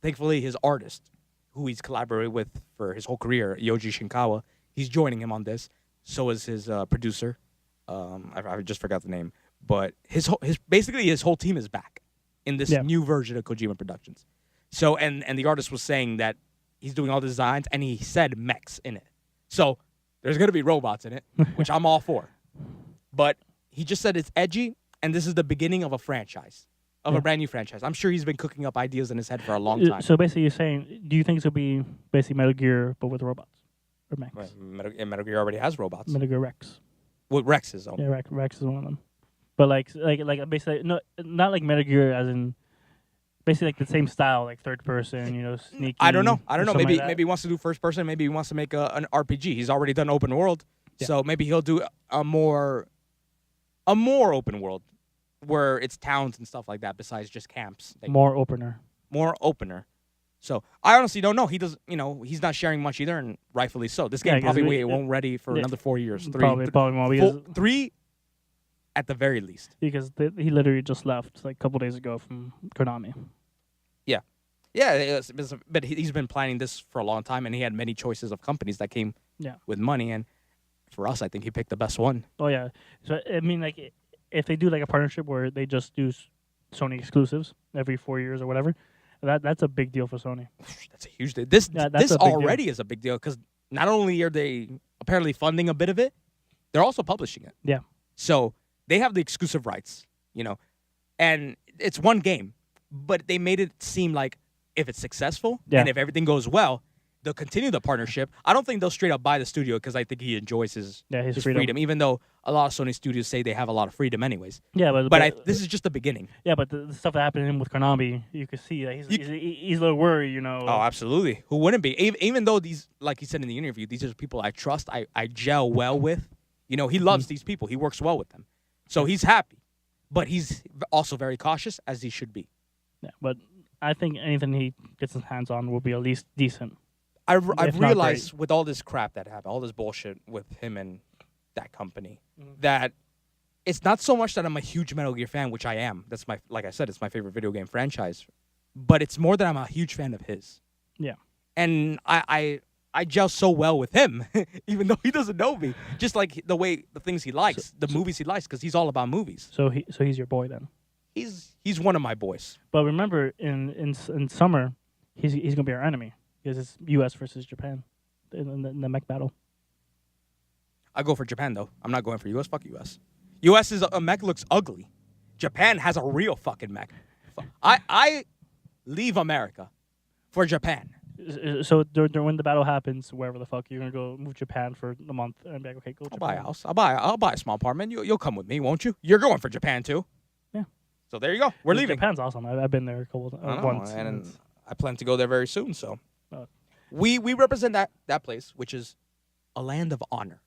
thankfully, his artist, who he's collaborated with for his whole career, Yoji Shinkawa, he's joining him on this. So is his producer. I just forgot the name, but his whole team is back in this new version of Kojima Productions. So and the artist was saying that he's doing all the designs, and he said mechs in it. So there's gonna be robots in it, which I'm all for. But he just said it's edgy, and this is the beginning of a franchise. Of a brand new franchise. I'm sure he's been cooking up ideas in his head for a long time. So basically, you're saying, do you think this will be basically Metal Gear but with robots or mechs? Well, Metal Gear already has robots. Metal Gear Rex. Well, Rex is own. Yeah, Rex is one of them. But like basically, no, not like Metal Gear as in basically like the same style, like third person, sneaky. I don't know. Maybe Maybe he wants to do first person. Maybe he wants to make an RPG. He's already done open world, so maybe he'll do a more open world, where it's towns and stuff like that besides just camps. More opener. More opener. So I honestly don't know. He doesn't. He's not sharing much either, and rightfully so. This game 'cause probably won't ready for another 4 years. Probably won't because, 3 at the very least. because he literally just left like a couple days ago from Konami. Yeah, but he's been planning this for a long time, and he had many choices of companies that came with money. And for us, I think he picked the best one. Oh yeah. So I mean, like if they do like a partnership where they just do Sony exclusives every 4 years or whatever, that's a big deal for Sony. That's a huge deal. This that's a big already is a big deal because not only are they apparently funding a bit of it, they're also publishing it. Yeah. So they have the exclusive rights, and it's one game, but they made it seem like if it's successful and if everything goes well, they'll continue the partnership. I don't think they'll straight up buy the studio because I think he enjoys his freedom, even though a lot of Sony studios say they have a lot of freedom anyways. Yeah, but this is just the beginning. Yeah, but the stuff that happened to him with Konami, you could see that he's a little worried, Oh, absolutely. Who wouldn't be? Even though these, like he said in the interview, these are people I trust, I gel well with. He loves these people. He works well with them. So he's happy. But he's also very cautious, as he should be. Yeah, but I think anything he gets his hands on will be at least decent. I've realized with all this crap that happened, all this bullshit with him and that company, that it's not so much that I'm a huge Metal Gear fan, which I am. That's like I said, it's my favorite video game franchise. But it's more that I'm a huge fan of his. Yeah. And I gel so well with him, even though he doesn't know me. Just like the things he likes, the movies he likes, because he's all about movies. So he's your boy then. He's one of my boys. But remember, in summer, he's gonna be our enemy because it's U.S. versus Japan in the mech battle. I go for Japan though. I'm not going for U.S. Fuck U.S. U.S. is a mech looks ugly. Japan has a real fucking mech. I leave America for Japan. So during when the battle happens, wherever the fuck you're gonna go move Japan for a month and be like, okay, go. I'll buy a house. I'll buy a small apartment. You'll come with me, won't you? You're going for Japan too. Yeah. So there you go. We're leaving. Japan's awesome. I've been there a couple once. And I plan to go there very soon. So Oh. we represent that place, which is a land of honor.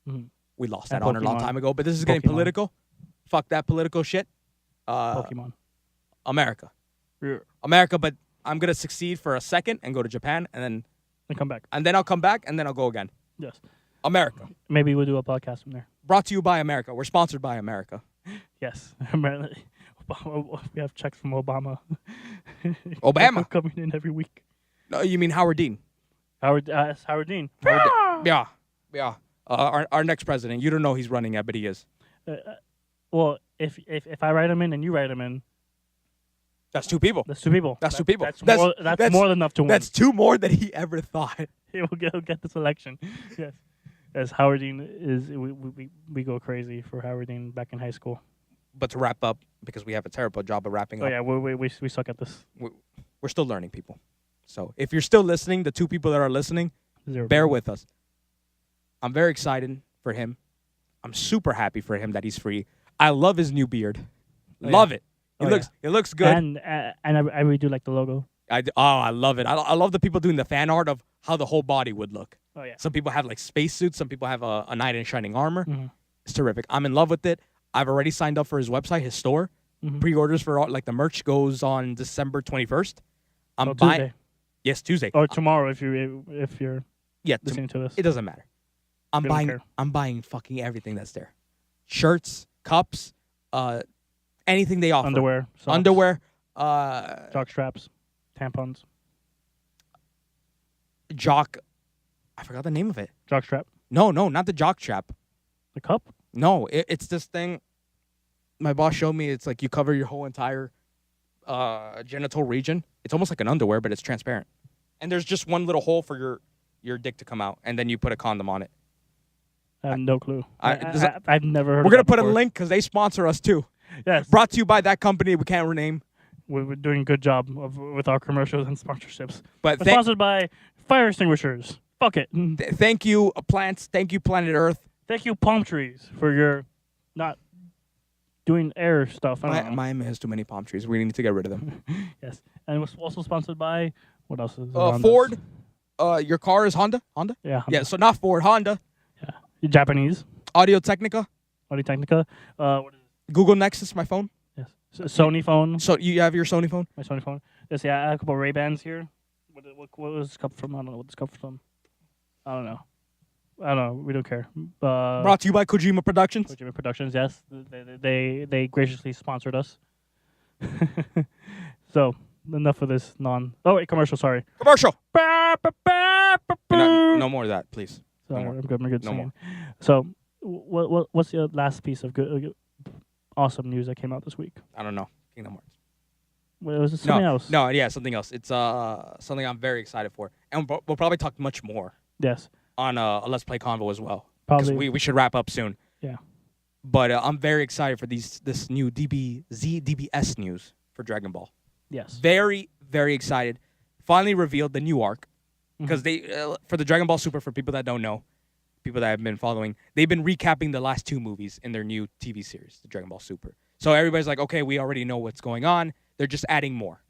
Mhm. We lost And that honor a long Pokemon. time ago, but this is getting Pokemon. political. Fuck that political shit. Pokemon. America. Yeah. America, but I'm going to succeed for a second and go to Japan, and come back. then I'll come back, and then I'll go again. Yes. America. Maybe we'll do a podcast from there. Brought to you by America. We're sponsored by America. Yes. We have checks from Obama. Obama? Coming in every week. No, you mean Howard Dean? Howard Dean. Yeah. Our next president. You don't know he's running yet, but he is. Well, if I write him in and you write him in, That's two people. that's two people. That's two people. That's more than enough to win. That's two more than he ever thought. He will get this election. Yes. As Howard Dean is, we go crazy for Howard Dean back in high school. But to wrap up, because we have a terrible job of wrapping Oh up. yeah, we suck at this. We're still learning, people. So if you're still listening, the two people that are listening, bear with us. I'm very excited for him. I'm super happy for him that he's free. I love his new beard. Love it. It looks good. And I really do like the logo. I love it. I love the people doing the fan art of how the whole body would look. Oh yeah. Some people have like spacesuits. Some people have a knight in shining armor. Mm-hmm. It's terrific. I'm in love with it. I've already signed up for his website, his store. Mm-hmm. Pre-orders for all, like the merch goes on December 21st. I'm Tuesday. buying. Yes, Tuesday. Or tomorrow if you're Yeah, listening to this. it doesn't matter. We don't care. I'm buying fucking everything that's there. Shirts, cups, anything they offer. Underwear. Socks, Underwear. jock straps, tampons. Jock. I forgot the name of it. Jock strap. No, not the jock strap. The cup. No, it's this thing. My boss showed me. It's like you cover your whole entire genital region. It's almost like an underwear, but it's transparent. And there's just one little hole for your dick to come out, and then you put a condom on it. I have no clue. I've I've never heard. We're gonna of that put a before. link because they sponsor us too. Yes. Brought to you by that company we can't rename. We're doing a good job with our commercials and sponsorships. But We're sponsored by fire extinguishers. Fuck it. thank you, plants. Thank you, planet Earth. Thank you, palm trees, for your not doing air stuff. I don't know. Miami has too many palm trees. We need to get rid of them. Yes. And it was also sponsored by, what else is around Ford. us? Your car is Honda? Honda? Yeah. Yeah, so not Ford, Honda. Japanese. Audio Technica. Audio Technica. What is it? Google Nexus, my phone. Yes. Sony phone. So you have your Sony phone? My Sony phone. Yes, yeah, I have a couple of Ray-Bans here. What was this cup from? I don't know what this cup from. I don't know. We don't care. Brought to you by Kojima Productions. Kojima Productions, yes. They graciously sponsored us. So, enough of this commercial, sorry. Commercial. No more of that, please. Sorry, No more. I'm good. I'm good. No singing. So, what's the last piece of good, awesome news that came out this week? I don't know. Kingdom Hearts. Was it something else? No, yeah, something else. It's something I'm very excited for. And we'll probably talk much more Yes. on a Let's Play Convo as well. Because Probably. we should wrap up soon. Yeah. But I'm very excited for this new DBS news for Dragon Ball. Yes. Very, very excited. Finally revealed the new arc. Because they, for the Dragon Ball Super, for people that don't know, people that have been following, they've been recapping the last two movies in their new TV series, the Dragon Ball Super. So everybody's like, okay, we already know what's going on. They're just adding more.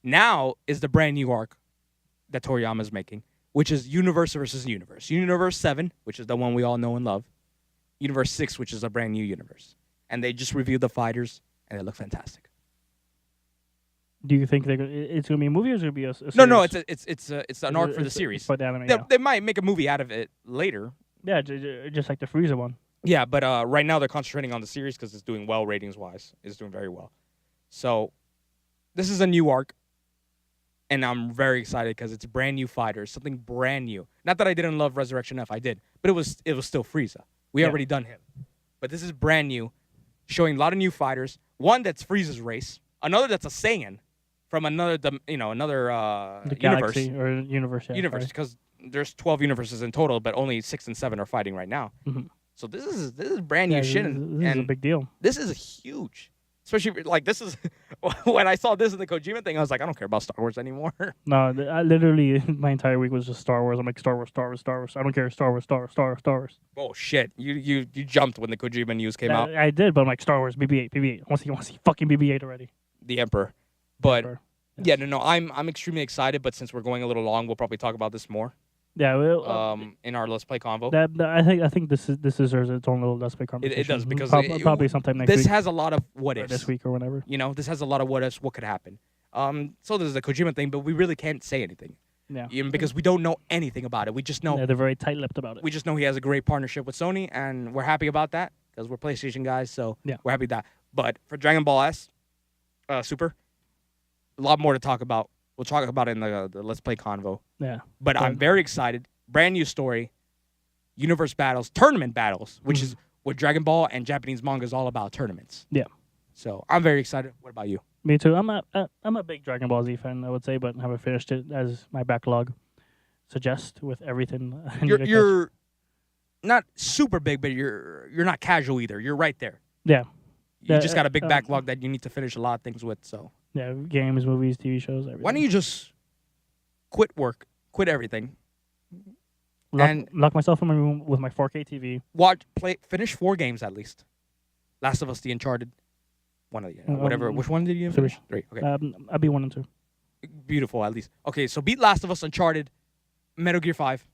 Now is the brand new arc that Toriyama's making, which is Universe versus Universe. Universe 7, which is the one we all know and love. Universe 6, which is a brand new universe. And they just revealed the fighters, and they look fantastic. Do you think it's going to be a movie or is it going to be a series? No, it's an arc for the series. For the anime, They might make a movie out of it later. Yeah, just like the Frieza one. Yeah, but right now they're concentrating on the series because it's doing well ratings-wise. It's doing very well. So this is a new arc, and I'm very excited because it's brand new fighters, something brand new. Not that I didn't love Resurrection F, I did, but it was still Frieza. We already done him. But this is brand new, showing a lot of new fighters. One that's Frieza's race, another that's a Saiyan from another The universe. galaxy or universe. Yeah, Universe, sorry. because there's 12 universes in total, but only 6 and 7 are fighting right now. Mhm. So this is brand new shit, This is a big deal. this is huge. Especially like this is when I saw this in the Kojima thing, I was like, I don't care about Star Wars anymore. No, I literally my entire week was just Star Wars. I'm like Star Wars, Star Wars, Star Wars. I don't care. Star Wars, Star Wars, Star Wars, Star Wars. Oh shit! You jumped when the Kojima news came out. I did, but I'm like Star Wars, BB-8, BB-8. I want to see fucking BB-8 already. The Emperor, but Emperor. yeah, no, I'm extremely excited. But since we're going a little long, we'll probably talk about this more. Yeah, well, in our Let's Play convo. I think this deserves its own little Let's Play conversation. It does because probably sometime next week. This has a lot of what ifs. This week or whenever. You know, this has a lot of what ifs. What could happen? So there's the Kojima thing, but we really can't say anything. Yeah. Even because we don't know anything about it. We just know. Yeah, they're very tight-lipped about it. We just know he has a great partnership with Sony, and we're happy about that because we're PlayStation guys. So yeah, we're happy with that. But for Dragon Ball S, Super, a lot more to talk about. We'll talk about it in the Let's Play convo. Yeah. But I'm very excited. Brand new story, universe battles, tournament battles, which is what Dragon Ball and Japanese manga is all about, tournaments. Yeah. So I'm very excited. What about you? Me too. I'm a big Dragon Ball Z fan, I would say, but haven't finished it as my backlog suggests with everything. You're not super big, but you're not casual either. You're right there. Yeah. You just got a big backlog that you need to finish a lot of things with. So yeah, games, movies, TV shows, everything. Why don't you just quit work, quit everything, lock myself in my room with my 4K TV. Finish 4 games at least. Last of Us, The Uncharted, one of the whatever. Which one did you finish? 3. Okay. I'll be 1 and 2. Beautiful, at least. Okay, so beat Last of Us, Uncharted, Metal Gear 5.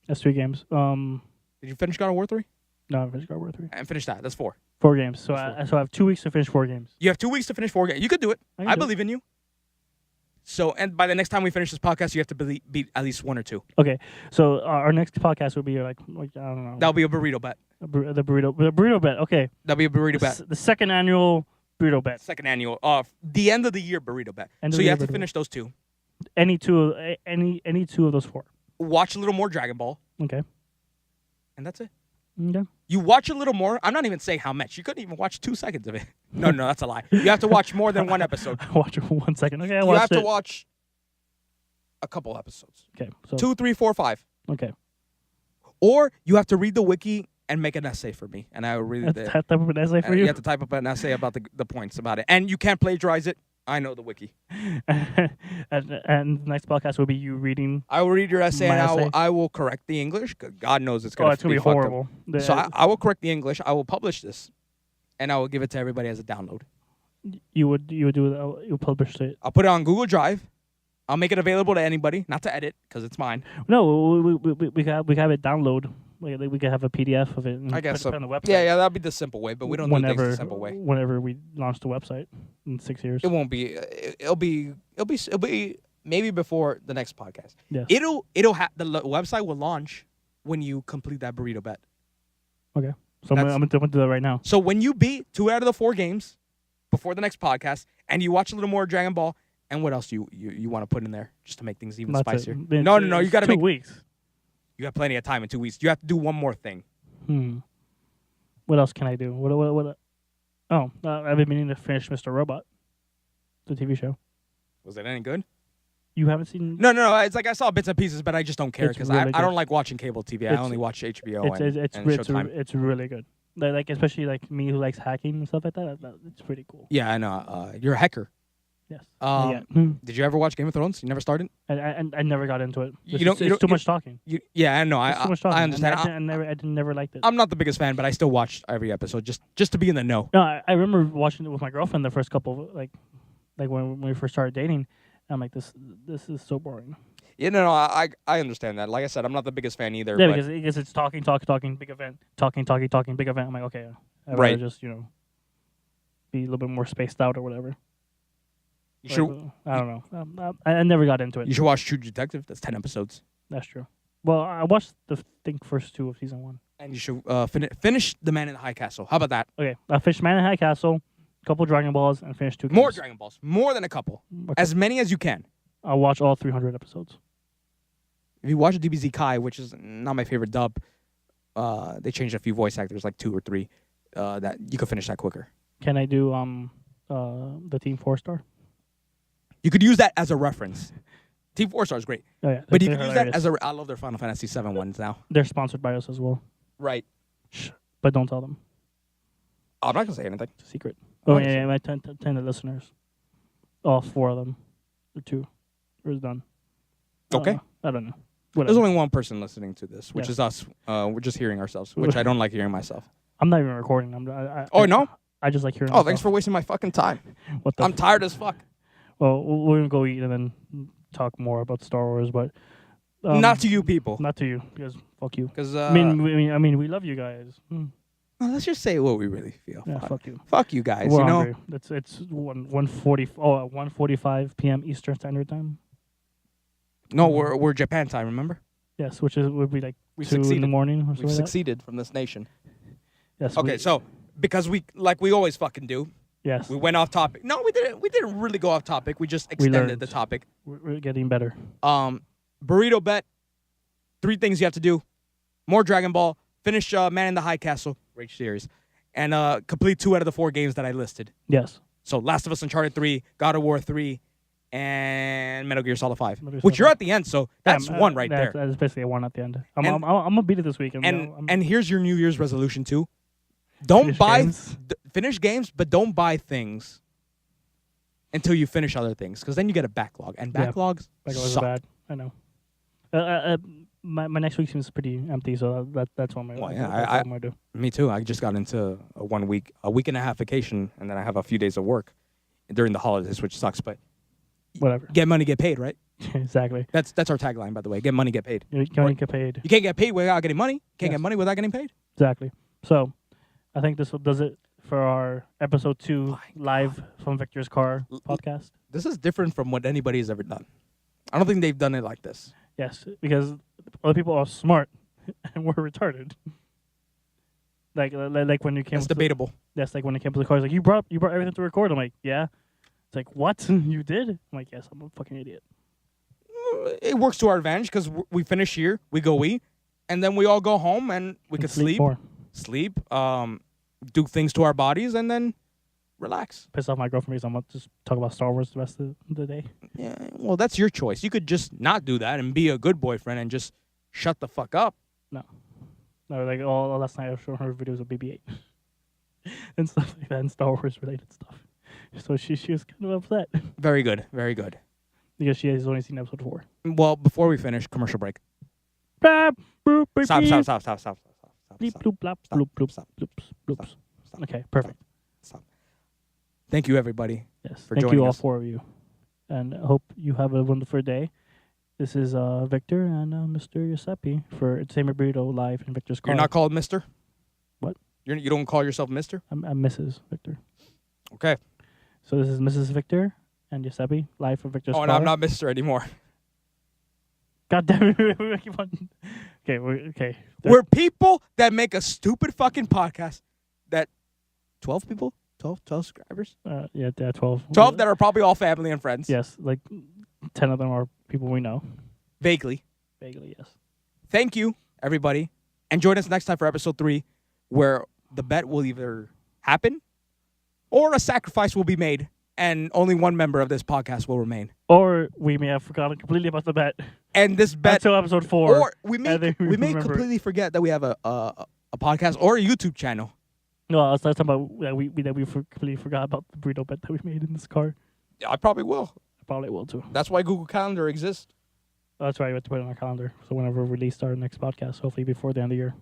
That's 3 games. Did you finish God of War 3? No, I finished God of War 3. And finish that. That's 4. 4 games. So I have 2 weeks to finish 4 games. You have 2 weeks to finish 4 games. You could do it. I believe in you. So, and by the next time we finish this podcast, you have to beat at least 1 or 2. Okay, so our next podcast will be like I don't know. That'll be a burrito bet. The burrito bet. Okay. That'll be a burrito bet. The second annual burrito bet. Second annual. The end of the year burrito bet. So you have to finish those 2. Any two of those 4. Watch a little more Dragon Ball. Okay. And that's it. Okay. You watch a little more. I'm not even saying how much. You couldn't even watch 2 seconds of it. No, that's a lie. You have to watch more than 1 episode. Watch 1 second. Okay, you have to watch a couple episodes. Okay. So 2, 3, 4, 5. Okay. Or you have to read the wiki and make an essay for me, and I will read it. Type up an essay for you. You have to type up an essay about the points about it, and you can't plagiarize it. I know the wiki. and the next podcast will be you reading. I will read your essay, and I will correct the English. God knows it's going to be horrible. So I will correct the English. I will publish this, and I will give it to everybody as a download. You would do that. You publish it. I'll put it on Google Drive. I'll make it available to anybody, not to edit, because it's mine. No, we have it download. We can have a PDF of it. And I guess put it on the website. Yeah, that'll be the simple way. But we don't do things the simple way. Whenever we launch the website in 6 years, it won't be. It'll be maybe before the next podcast. Yeah. The website will launch when you complete that burrito bet. Okay. So I'm gonna do that right now. So when you beat 2 out of the 4 games before the next podcast, and you watch a little more Dragon Ball, and what else do you want to put in there just to make things even spicier? No. You got to make 2 weeks. You have plenty of time in 2 weeks. You have to do one more thing. What else can I do? What? Oh, I've been meaning to finish Mr. Robot, the TV show. Was it any good? You haven't seen? No. It's like I saw bits and pieces, but I just don't care because I don't like watching cable TV. I only watch HBO and Showtime. It's really good. Like especially like me who likes hacking and stuff like that. It's pretty cool. Yeah, I know. You're a hacker. Yes. Did you ever watch Game of Thrones? You never started? I never got into it. It's too much talking. I know. It's too much talking. I understand. I never liked it. I'm not the biggest fan, but I still watch every episode just to be in the know. No, I remember watching it with my girlfriend the first couple like when we first started dating. I'm like, this is so boring. Yeah, no, I understand that. Like I said, I'm not the biggest fan either. Yeah, because it's talking, big event, talking, big event. I'm like, okay, I'd rather just be a little bit more spaced out or whatever. You should. I don't know. I never got into it. You should watch True Detective. That's 10 episodes. That's true. Well, I watched the first 2 of season 1. And you should finish The Man in the High Castle. How about that? Okay, I finished Man in the High Castle, a couple Dragon Balls, and finished 2 games. More Dragon Balls. More than a couple. Okay. As many as you can. I'll watch all 300 episodes. If you watch DBZ Kai, which is not my favorite dub, they changed a few voice actors, like 2 or 3, that you could finish that quicker. Can I do the Team 4-star? You could use that as a reference. Team 4-star is great. Oh, yeah, but you can use that as I love their Final Fantasy 7 ones now. They're sponsored by us as well. Right. Shh, but don't tell them. I'm not going to say anything. It's a secret. Oh, yeah, my 10 listeners. All 4 of them. Or 2. Or it's done. Okay. I don't know. Whatever. There's only one person listening to this, which Yes. is us. We're just hearing ourselves, which I don't like hearing myself. I'm not even recording. No? I just like hearing Oh, myself. thanks for wasting my fucking time. What the I'm tired as fuck. Well, we're going to go eat and then talk more about Star Wars, but... Not to you people. Not to you, because fuck you. Because I mean, we love you guys. well, let's just say what we really feel. Yeah, fuck you. Fuck you guys. We're you know, hungry. It's 1:45 p.m. Eastern Standard Time. no, we're Japan time. Remember, Yes, which would be like we 2 in the morning or something. We've like that. succeeded from this nation. Yes. Okay, so because we always fucking do, Yes, we went off topic. No, we didn't. We didn't really go off topic. We just extended learned. the topic. we're getting better. Burrito bet. 3 things you have to do: more Dragon Ball, finish Man in the High Castle, great series, and complete 2 out of the 4 games that I listed. Yes. So Last of Us, Uncharted 3, God of War 3, and Metal Gear Solid 5, Metal Gear which Solid you're at the end. So that's 1 right there. That's basically a 1 at the end. I'm And- gonna beat it this week. And here's your New Year's resolution too: don't finish games, but don't buy things until you finish other things, because then you get a backlog, and backlogs Backlogs suck. are bad. I know. My next week seems pretty empty, so that's what I'm Well, gonna do. Me too. I just got into a week and a half vacation, and then I have a few days of work during the holidays, which sucks. But Whatever. get money, get paid, right? Exactly. That's our tagline, by the way. Get money, get paid. You can't get paid. You can't get paid without getting money. Can't Yes. get money without getting paid. Exactly. So, I think this does it for our episode 2 live from Victor's car podcast. This is different from what anybody has ever done. I don't think they've done it like this. Yes, because other people are smart and we're retarded. Like when you came. It's debatable. Yes, like when it came to the car, it's like you brought everything to record. I'm like, yeah. It's like, what? You did? I'm like, yes, I'm a fucking idiot. It works to our advantage because we finish here, we go eat, and then we all go home and we can sleep, more. do things to our bodies, and then relax. Piss off my girlfriend because I'm going to just talk about Star Wars the rest of the day. Yeah, well, that's your choice. You could just not do that and be a good boyfriend and just shut the fuck up. No, like all last night I was showing her videos of BB-8 and stuff like that, and Star Wars related stuff. So she was kind of upset Very good, very good. because she has only seen episode 4. Well, before we finish, commercial break. Stop. Stop. Bleep, bloop, blop, bloop, bloop, Stop. bloops, bloops. Stop. Okay, perfect. Stop. Thank you, everybody. Yes, for thank joining you all us. 4 of you, and I hope you have a wonderful day. This is Victor and Mr. Giuseppe for Entertainment Burrito live in Victor's car. You're not called Mister? What? You don't call yourself Mister? I'm Mrs. Victor. Okay. So this is Mrs. Victor and Giuseppe live from Victor's car. Oh, and I'm not Mister anymore. God damn it! We keep on. Okay, okay. We're people that make a stupid fucking podcast that 12 people? 12 subscribers? Yeah, 12. 12 that are probably all family and friends. Yes, like 10 of them are people we know. Vaguely. Vaguely, yes. Thank you, everybody. And join us next time for episode 3, where the bet will either happen or a sacrifice will be made, and only one member of this podcast will remain. Or we may have forgotten completely about the bet. And this bet... Until episode 4. Or we may completely forget that we have a podcast or a YouTube channel. No, I was talking about that we completely forgot about the burrito bet that we made in this car. I probably will. I probably will too. That's why Google Calendar exists. Oh, that's right. We have to put it on our calendar. So whenever we release our next podcast, hopefully before the end of the year.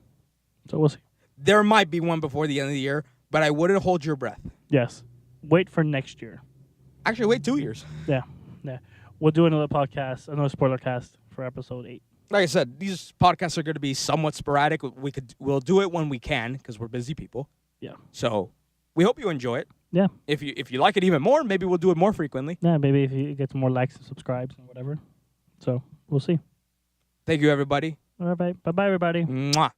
So we'll see. There might be one before the end of the year, but I wouldn't hold your breath. Yes. Wait for next year. Actually, wait 2 years. Yeah. We'll do another podcast, another Spoilercast for episode 8. Like I said, these podcasts are going to be somewhat sporadic. We'll do it when we can because we're busy people. Yeah. So we hope you enjoy it. Yeah. If you like it even more, maybe we'll do it more frequently. Yeah, maybe if you get some more likes and subscribes and whatever. So we'll see. Thank you, everybody. All right. Bye-bye, everybody. Mwah.